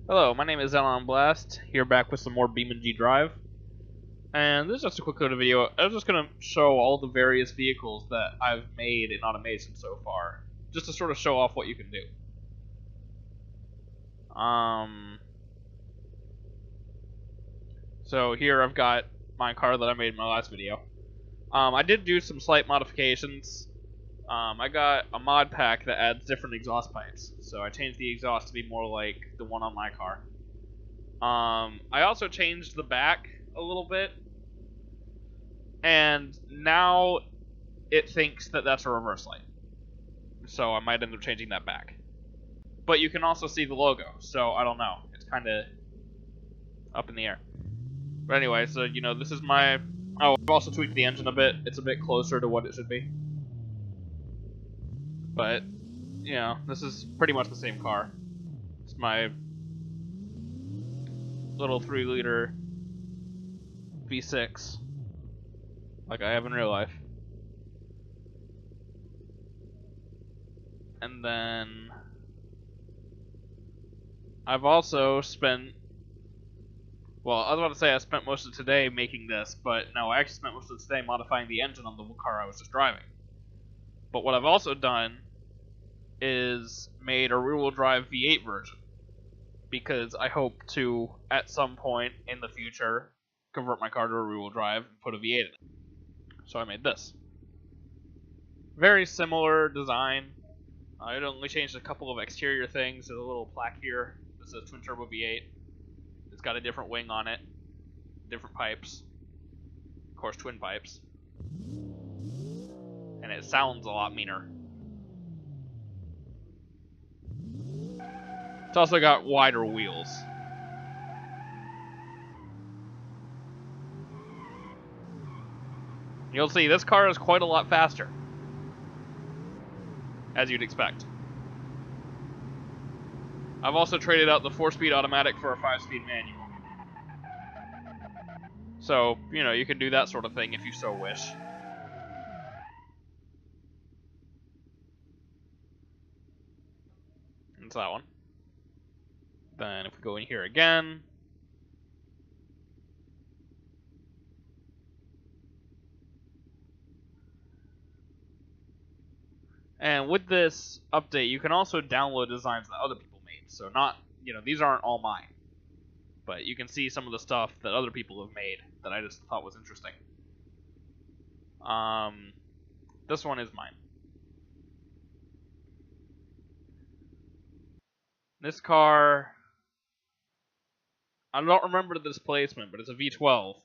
Hello, my name is Alan Blast, here back with some more BeamNG.Drive. And this is just a quick little video. I was just going to show all the various vehicles that I've made in automation so far, just to sort of show off what you can do. So here I've got my car that I made in my last video. I did do some slight modifications. I got a mod pack that adds different exhaust pipes, so I changed the exhaust to be more like the one on my car. I also changed the back a little bit, and now it thinks that that's a reverse light, so I might end up changing that back. But you can also see the logo, so I don't know. It's kind of up in the air. But anyway, so you know, this is my... Oh, I've also tweaked the engine a bit. It's a bit closer to what it should be. But, you know, this is pretty much the same car. It's my little 3-liter V6, like I have in real life. And then I've also spent, well, I was about to say I spent most of today making this, but no, I actually spent most of today modifying the engine on the car I was just driving. But what I've also done is made a rear-wheel drive V8 version, because I hope to, at some point in the future, convert my car to a rear-wheel drive and put a V8 in it. So I made this. Very similar design. I only changed a couple of exterior things. There's a little plaque here that says twin turbo V8. It's got a different wing on it, different pipes, of course twin pipes, and it sounds a lot meaner. It's also got wider wheels. You'll see, this car is quite a lot faster, as you'd expect. I've also traded out the 4-speed automatic for a 5-speed manual. So, you know, you can do that sort of thing if you so wish. That's that one. Then if we go in here again, and with this update, you can also download designs that other people made. So not, you know, these aren't all mine, but you can see some of the stuff that other people have made that I just thought was interesting. This one is mine. This car, I don't remember the displacement, but it's a V12,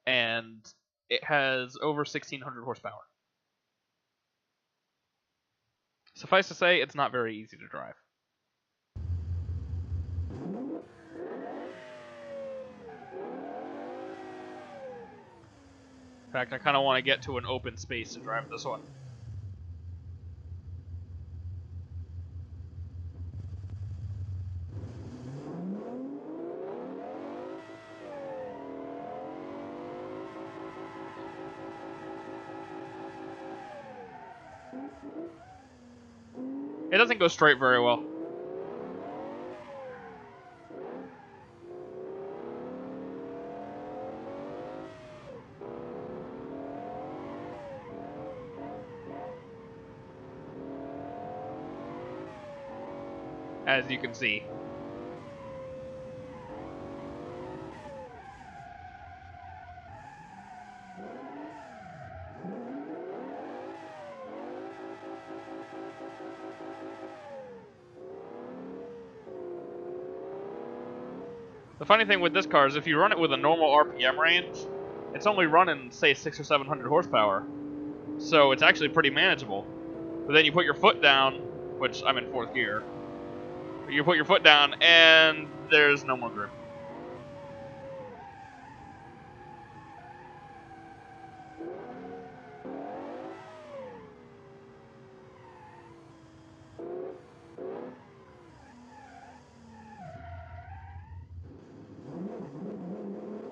and it has over 1,600 horsepower. Suffice to say, it's not very easy to drive. In fact, I kind of want to get to an open space to drive this one. It doesn't go straight very well. As you can see. The funny thing with this car is if you run it with a normal RPM range, it's only running, say, 600 or 700 horsepower. So it's actually pretty manageable. But then you put your foot down, which I'm in 4th gear. You put your foot down, and there's no more grip.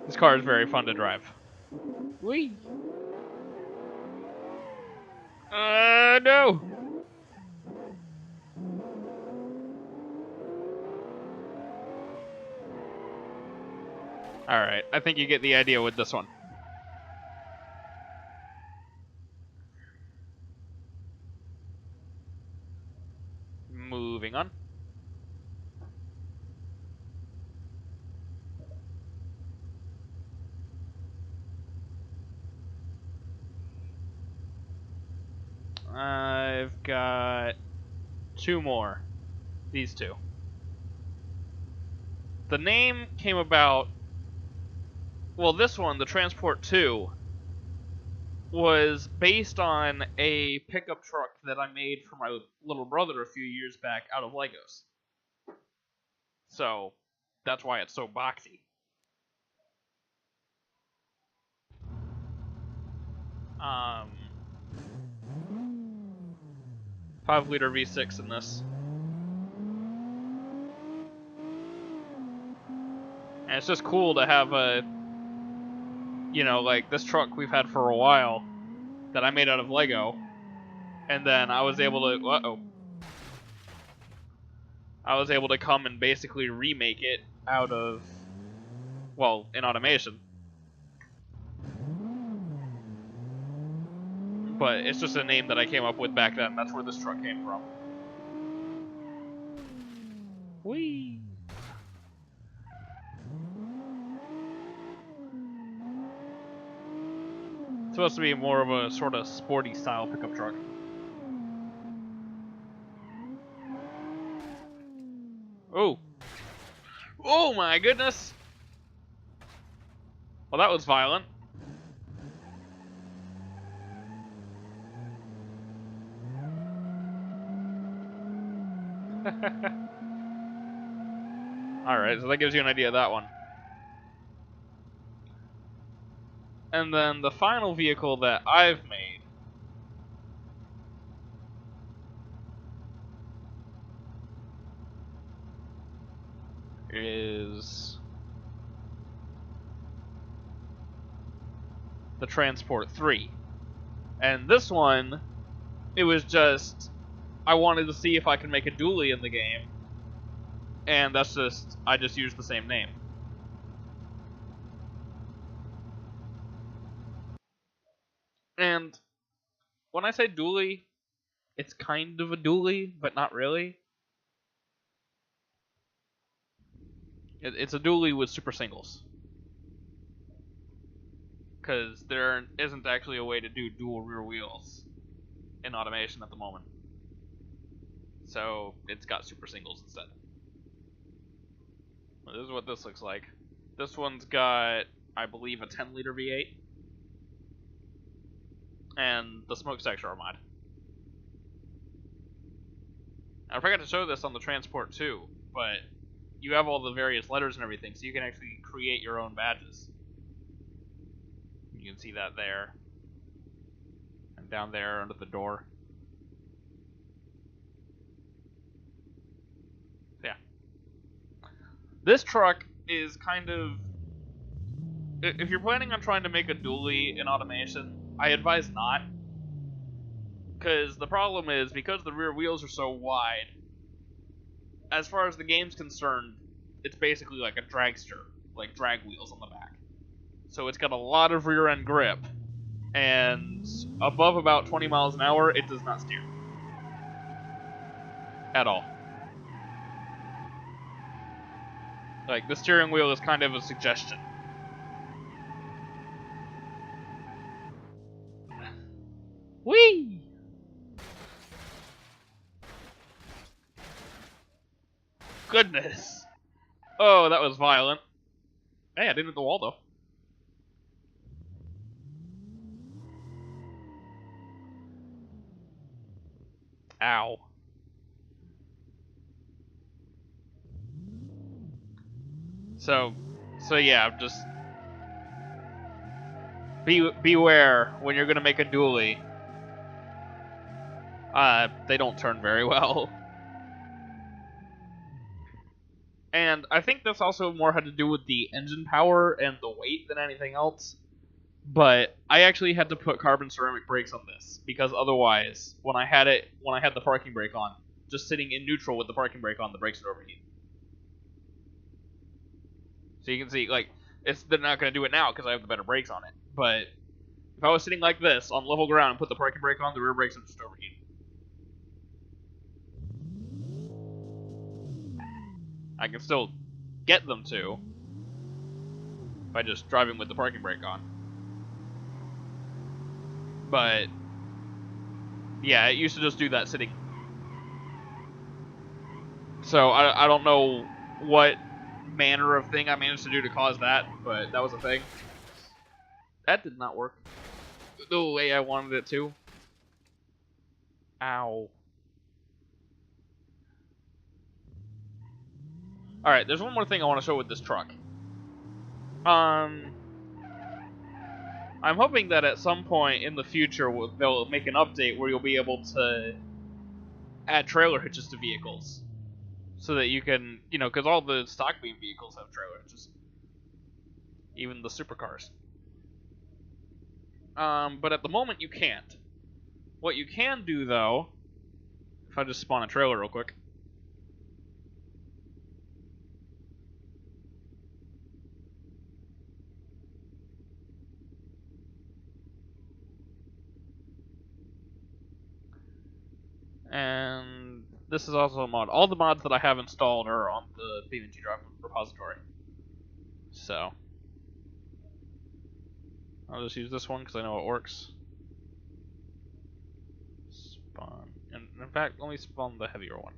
This car is very fun to drive. Whee! No! Alright, I think you get the idea with this one. Moving on. I've got 2 more. These 2. The name came about... Well, this one, the Transport 2, was based on a pickup truck that I made for my little brother a few years back out of Legos. So, that's why it's so boxy. 5-liter V6 in this. And it's just cool to have a, you know, like this truck we've had for a while that I made out of Lego. And then I was able to, I was able to come and basically remake it out of, well, in automation. But it's just a name that I came up with back then. That's where this truck came from. Whee! It's supposed to be more of a sort of sporty style pickup truck. Oh! Oh my goodness! Well, that was violent. Alright, so that gives you an idea of that one. And then the final vehicle that I've made is the Transport 3. And this one, it was just, I wanted to see if I could make a dually in the game. And that's just, I just used the same name. And when I say dually, it's kind of a dually, but not really. It's a dually with super singles. Because there isn't actually a way to do dual rear wheels in automation at the moment. So it's got super singles instead. Well, this is what this looks like. This one's got, I believe, a 10-liter V8. And the smokestacks are mod. I forgot to show this on the Transport too, but you have all the various letters and everything, so you can actually create your own badges. You can see that there. And down there under the door. Yeah. This truck is kind of... If you're planning on trying to make a dually in automation, I advise not. Because the problem is, because the rear wheels are so wide, as far as the game's concerned, it's basically like a dragster, like drag wheels on the back. So it's got a lot of rear end grip, and above about 20 miles an hour, it does not steer. At all. Like, the steering wheel is kind of a suggestion. Whee! Goodness. Oh, that was violent. Hey, I didn't hit the wall, though. Ow. So yeah, just beware when you're gonna make a dually. They don't turn very well. And I think this also more had to do with the engine power and the weight than anything else. But I actually had to put carbon ceramic brakes on this, because otherwise, when I had the parking brake on, just sitting in neutral with the parking brake on, the brakes would overheat. So you can see, like, They're not going to do it now because I have the better brakes on it. But if I was sitting like this on level ground and put the parking brake on, the rear brakes would just overheat. I can still get them to by just driving with the parking brake on. But yeah, it used to just do that sitting. So I don't know what manner of thing I managed to do to cause that, but that was a thing. That did not work the way I wanted it to. Ow. Alright, there's one more thing I want to show with this truck. I'm hoping that at some point in the future they'll make an update where you'll be able to add trailer hitches to vehicles. So that you can, because all the stock Beam vehicles have trailer hitches. Even the supercars. But at the moment you can't. What you can do, though, if I just spawn a trailer real quick. And this is also a mod. All the mods that I have installed are on the BeamNG.Drive repository. So, I'll just use this one because I know it works. Spawn. And in fact, let me spawn the heavier one.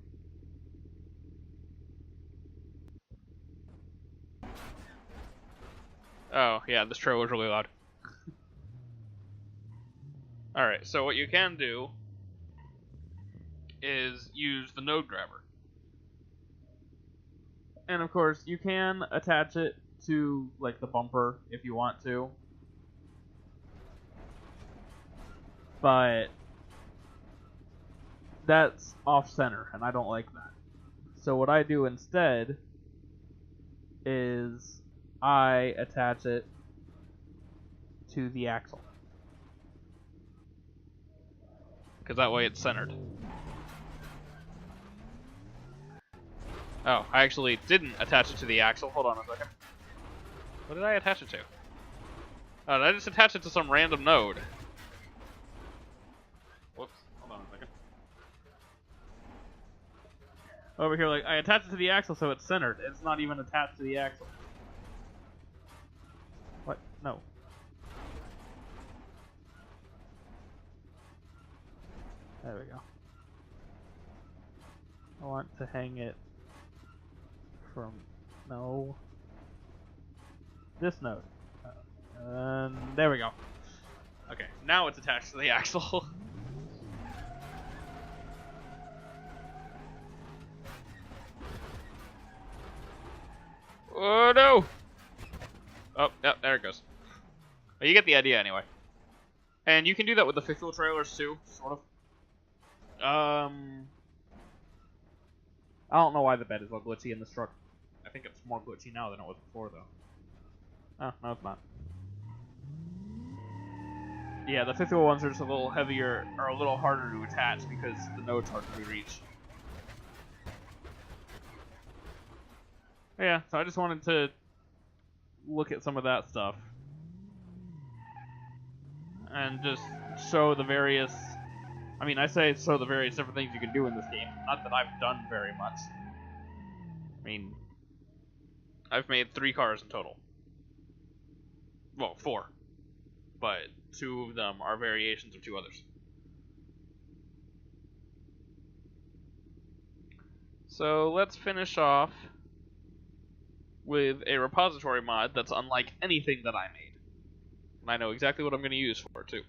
Oh, yeah, this trailer is really loud. Alright, so what you can do is use the node grabber. And of course, you can attach it to, like, the bumper if you want to. But that's off-center, and I don't like that. So what I do instead is I attach it to the axle. Because that way it's centered. Oh, I actually didn't attach it to the axle. Hold on a second. What did I attach it to? Oh, did I just attach it to some random node? Whoops. Hold on a second. Over here, like, I attached it to the axle so it's centered. It's not even attached to the axle. What? No. There we go. I want to hang it from... No. This node. And there we go. Okay, now it's attached to the axle. Oh no! Oh, yep, there it goes. But you get the idea anyway. And you can do that with the fifth wheel trailers too, sort of. I don't know why the bed is all glitchy in this truck. I think it's more glitchy now than it was before, though. Oh, no, it's not. Yeah, the fifth wheel ones are just a little heavier, or a little harder to attach because the node's hard to reach. Yeah, so I just wanted to look at some of that stuff. And just show the various... I mean, I say show the various different things you can do in this game. Not that I've done very much. I mean, I've made 3 cars in total. Well, 4. But 2 of them are variations of 2 others. So let's finish off with a repository mod that's unlike anything that I made. And I know exactly what I'm going to use for it, too.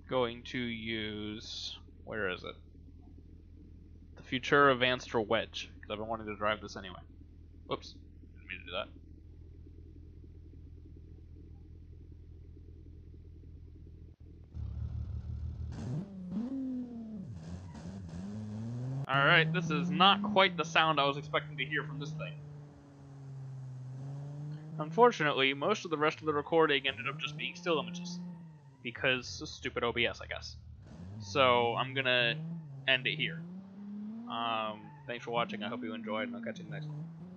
Going to use... where is it? The Futura Vanstra Wedge, because I've been wanting to drive this anyway. Whoops, didn't mean to do that. Alright, this is not quite the sound I was expecting to hear from this thing. Unfortunately, most of the rest of the recording ended up just being still images. Because of stupid OBS, I guess. So, I'm gonna end it here. Thanks for watching. I hope you enjoyed, and I'll catch you in the next one.